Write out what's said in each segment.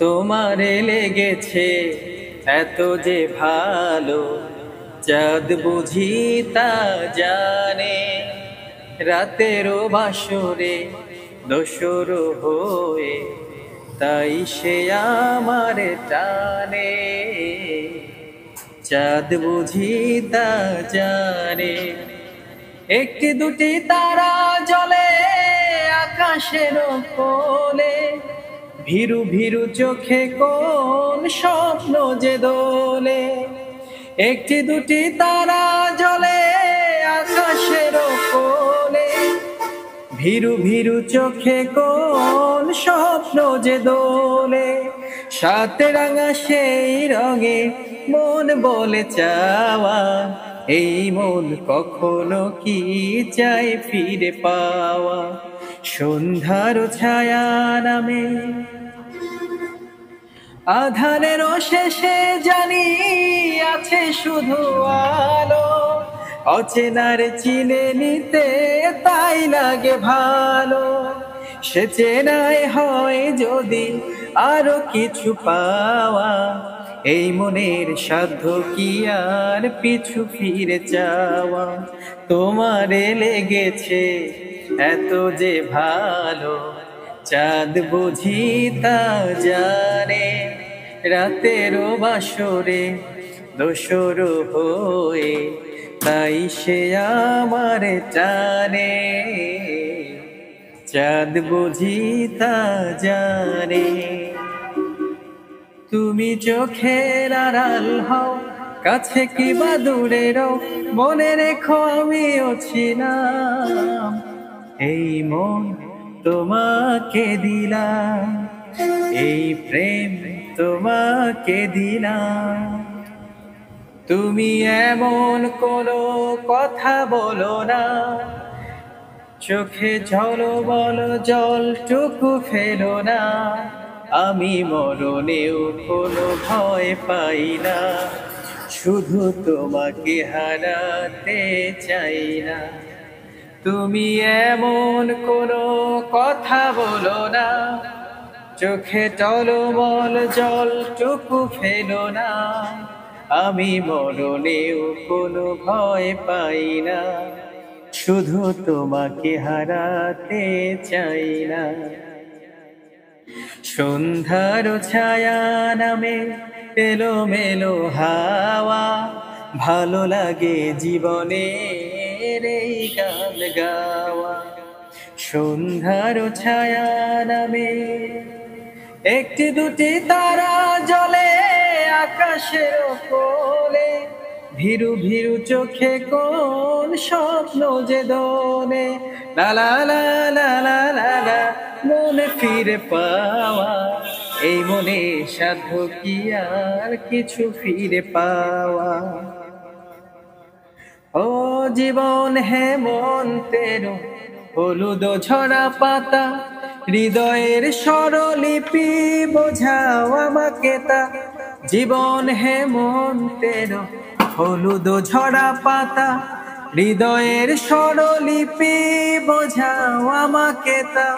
তোমারে লেগেছে এত যে ভালো, চাঁদ বুঝি তা জানে। রাতেরও বাসরে দোসর হয়ে, তাই সে আমার টানে। চাঁদ বুঝি তা জানে। একটি দুটি তারা জ্বলে আকাশের কোলে, ভীরু ভীরু চোখে কোন স্বপ্ন যে দোলে। একটি দুটি তারা জ্বলে আকাশের কোলে, ভীরু ভীরু চোখে কোন স্বপ্ন যে দোলে। সাথে রাঙা সেই রঙে মন বলে চাওয়া, এই মন কখনো কি চাই ফিরে পাওয়া। সন্ধ্যার ছায়া নামে আধারের শেষে জানি আছে শুধু আলো। অচেনার চিনে নিতে তাই লাগে ভালো। সে চেনায় হয় যদি আরো কিছু পাওয়া, এই মনের সাধ্য কি আর পিছু ফিরে যাওয়া। তোমারে লেগেছে এত যে ভালো, চাঁদ বুঝি তা জানে। রাতেরও বাসরে দোসর হয়ে, তাই সে আমার টানে। চাঁদ বুঝি তা জানে। তুমি চোখের আড়াল হও, কাছে কি বা দূরে রও, মনে রেখো আমিও ছিলাম। এই মন তোমাকে দিলাম, এই প্রেম তোমাকে দিলাম। তুমি এমন কোনো কথা বলো না, চোখে ঝলমল জলটুকু ফেলো না। আমি মরণেও কোনো ভয় পাই না, শুধু তোমাকে হারাতে চাই না। তুমি এমন কোনো কথা বলো না, চোখে টলমল জলটুকু ফেলো না। আমি মরণেও কোনো ভয় পাই না, শুধু তোমাকে হারাতে চাই না। সন্ধ্যার ছায়া নামে এলোমেলো হাওয়া, ভালো লাগে জীবনের এই গান গাওয়া। সন্ধ্যার ছায়া নামে একটি দুটি তারা জ্বলে আকাশের কোলে, ভীরু ভীরু চোখে কোন স্বপ্ন যে দোলে। লা লা লা লা লা লা লা, মনে ফিরে পাওয়া, এই মনে সাধ্য কি আর কিছু ফিরে পাওয়া। ও জীবন হেমন্তের হলুদ ঝরা পাতা, হৃদয়ের স্বরলিপি বোঝাও আমাকে তা। জীবন হেমন্তের হলুদ ঝরা পাতা, হৃদয়ের স্বরলিপি বোঝাও আমাকে তা।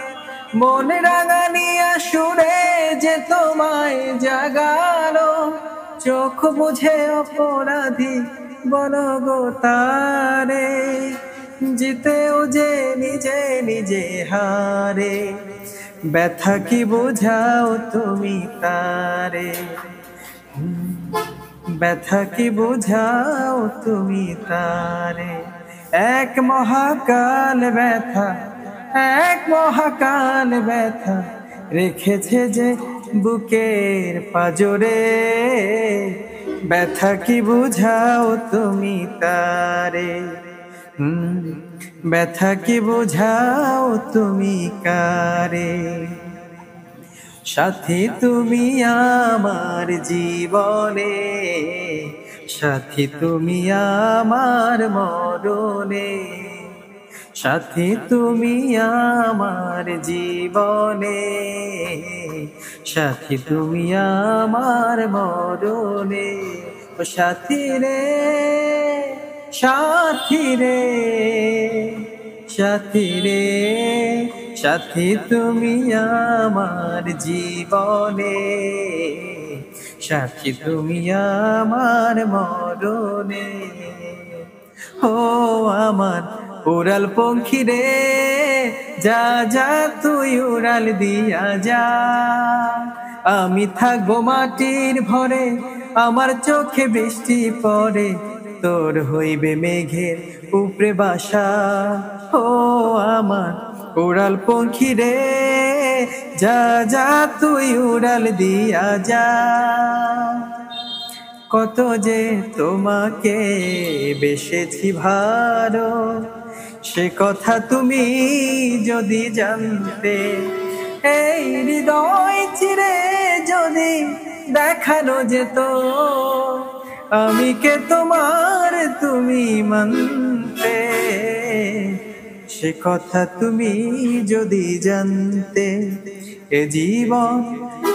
মন রাঙানিয়া সুরে যে তোমায় জাগালো, চোখ বুঝে অপরাধী বলো গো তারে। জিতেও যে নিজে নিজে হারে, ব্যথা কি বোঝাও তুমি তারে। ব্যথা কি বোঝাও তুমি তারে। এক মহাকাল ব্যথা, এক মহাকাল ব্যথা রেখেছে যে বুকের পাজরে। ব্যথা কি বুঝাও তুমি তারে। ব্যথা কি বুঝাও তুমি কারে। সাথী তুমি আমার জীবনে, সাথী তুমি আমার মরণে। সাথী তুমি আমার জীবনে, সাথী তুমি আমার মরণে। ও সাথী রে, সাথী রে, সাথী রে, সাথী তুমি আমার জীবনে, সাথী তুমি আমার মরণে। ও আমার উড়াল পঙ্খী রে, যা যা তুই উড়াল দিয়া যা। আমি থাকবো মাটির ভরে, আমার চোখে বৃষ্টি পড়ে, তোর হইবে মেঘের উপরে বাসা। ও আমার উড়াল পঙ্খী রে, যা যা তুই উড়াল দিয়া যা। কত যে তোমাকে বেসেছি ভালো, সে কথা তুমি যদি জানতে। এই হৃদয় চিরে যদি দেখানো যেত, আমি কে তোমার তুমি মানতে। সে কথা তুমি যদি জানতে, এ জীবন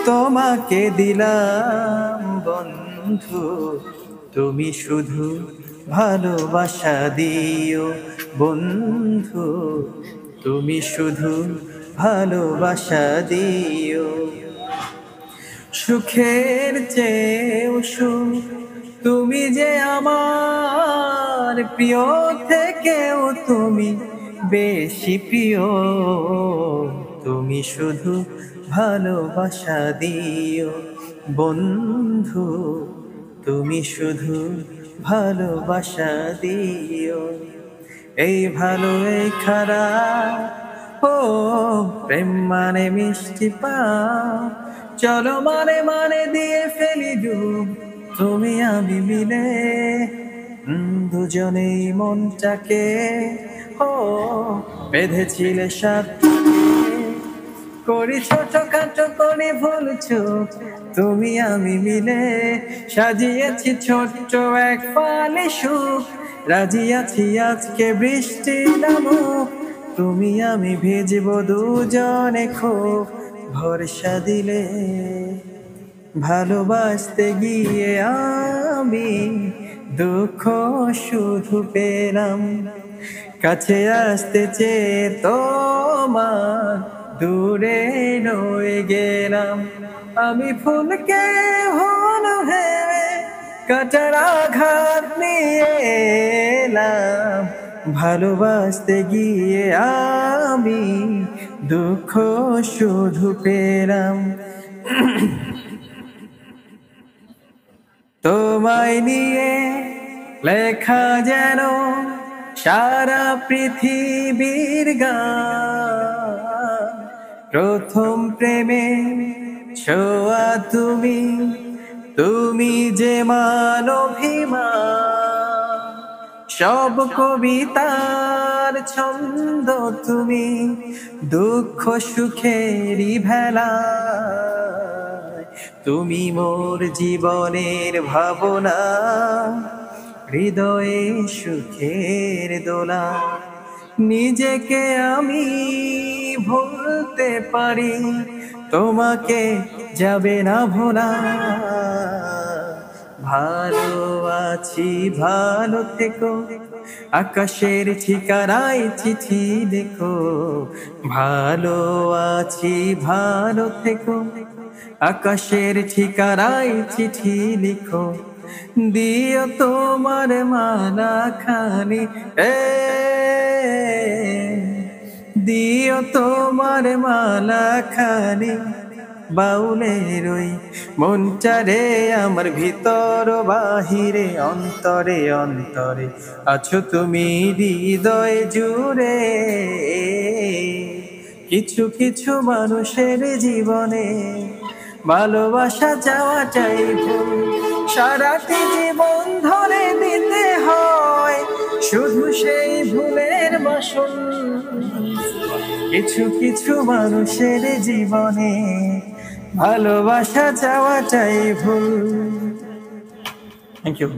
তোমাকে দিলাম বন্ধু, তুমি শুধু ভালোবাসা দিও বন্ধু, তুমি শুধু ভালোবাসা দিও। সুখের চেয়েও সুখ তুমি যে আমার, প্রিয় থেকেও তুমি বেশি প্রিয়, তুমি শুধু ভালোবাসা দিও বন্ধু, তুমি শুধু ভালোবাসা দিও। এই ভালো এই খারাপ, ও প্রেম মানে মিষ্টি পাপ, চলো মানে মানে দিয়ে ফেলি ডুব তুমি আমি মিলে। দুজনেই মনটাকে ও বেঁধেছিলে সাথে, করি ছোট খাটো করে ভুল চুপ তুমি আমি মিলে। সাজিয়েছি ছোট্ট এক ফালি সুখ, রাজি আছি আজকে বৃষ্টি নামুক, তুমি আমি ভিজবো দুজনে খুব ভরসা দিলে। ভালোবাসতে গিয়ে আমি দুঃখ শুধু পেলাম, কাছে আসতে চেয়ে তোমার দূরে রয়ে গেলাম। আমি ফুলকে হলো ভেবে কাটার আঘাত নিয়ে এলাম, ভালোবাসতে গিয়ে আমি দুঃখ শুধু পেলাম। তোমায় নিয়ে লেখা যেন সারা পৃথিবীর গান, প্রথম প্রেমে ছোঁয়া তুমি, তুমি যে মানভিমান, সব কবিতার ছন্দ তুমি, দুঃখ সুখেরই ভেলা, তুমি মোর জীবনের ভাবনা, হৃদয়ে সুখের দোলা। নিজেকে আমি ভুলতে পারি, তোমাকে যাবে না ভোলা। ভালো আছি ভালো থেকো, আকাশের ঠিকানায় চিঠি লেখো। ভালো আছি ভালো থেকো, আকাশের ঠিকানায় চিঠি লিখো। দিও তোমার মালা খানি, দিও তোমার মালা খানি, বাউলের ওই মনটারে আমার ভিতর বাহিরে, অন্তরে অন্তরে আছো তুমি হৃদয় জুড়ে। কিছু কিছু মানুষের জীবনে ভালোবাসা চাওয়াটাই ভুল, সারাটি জীবন ধরে দিতে হয় শুধু সেই ভুলের মাসুল। কিছু কিছু মানুষের জীবনে ভালোবাসা চাওয়াটাই ভুল। Thank you.